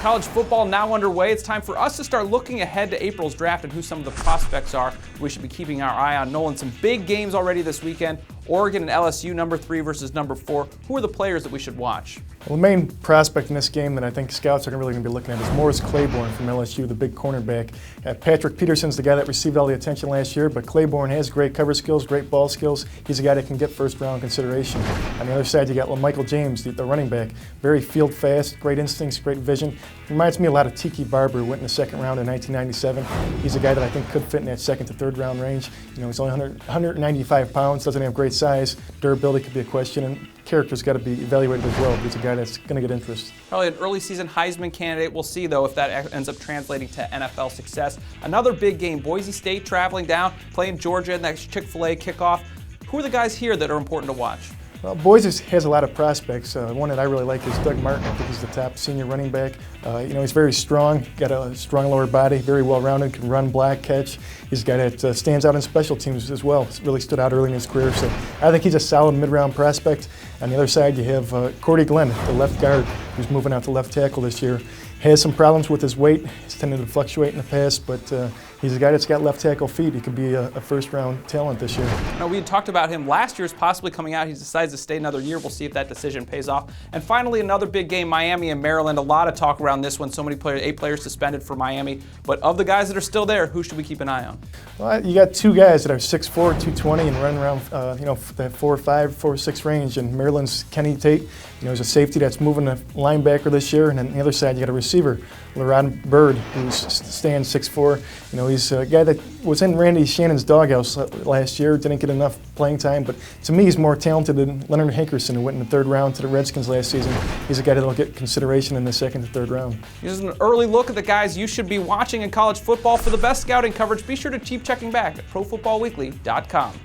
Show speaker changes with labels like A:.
A: College football now underway. It's time for us to start looking ahead to April's draft and who some of the prospects are we should be keeping our eye on. Nolan, some big games already this weekend. Oregon and LSU, number 3 versus number 4. Who are the players that we should watch?
B: Well, the main prospect in this game that I think scouts are really going to be looking at is Morris Claiborne from LSU, the big cornerback. Patrick Peterson's the guy that received all the attention last year, but Claiborne has great cover skills, great ball skills. He's a guy that can get first-round consideration. On the other side, you got LaMichael James, the running back. Very field fast, great instincts, great vision. Reminds me a lot of Tiki Barber, who went in the second round in 1997. He's a guy that I think could fit in that second to third round range. You know, he's only 195 pounds, doesn't have great size. Durability could be a question, and character's got to be evaluated as well. He's a guy that's going to get interest.
A: Probably an early season Heisman candidate. We'll see, though, if that ends up translating to NFL success. Another big game, Boise State traveling down, playing Georgia in that Chick-fil-A kickoff. Who are the guys here that are important to watch?
B: Well, Boise has a lot of prospects. One that I really like is Doug Martin. I think he's the top senior running back. He's very strong, got a strong lower body, very well-rounded, can run, block, catch. He's a guy that stands out in special teams as well. He's really stood out early in his career, so I think he's a solid mid-round prospect. On the other side, you have Cordy Glenn, the left guard, who's moving out to left tackle this year. Has some problems with his weight. He's tended to fluctuate in the past, but he's a guy that's got left tackle feet. He could be a first-round talent this year.
A: Now, we had talked about him last year as possibly coming out. He decides to stay another year. We'll see if that decision pays off. And finally, another big game, Miami and Maryland. A lot of talk around this one. So many players, 8 players suspended for Miami. But of the guys that are still there, who should we keep an eye on?
B: Well, you got 2 guys that are 6'4", 220 and running around, that 4'5", 4'6" range. And Maryland's Kenny Tate, he's a safety that's moving a linebacker this year. And on the other side, you got a receiver, LaRon Bird, who's staying 6'4". He's a guy that was in Randy Shannon's doghouse last year, didn't get enough playing time, but to me he's more talented than Leonard Hankerson, who went in the 3rd round to the Redskins last season. He's a guy that'll get consideration in the 2nd to 3rd round.
A: Here's an early look at the guys you should be watching in college football. For the best scouting coverage, be sure to keep checking back at ProFootballWeekly.com.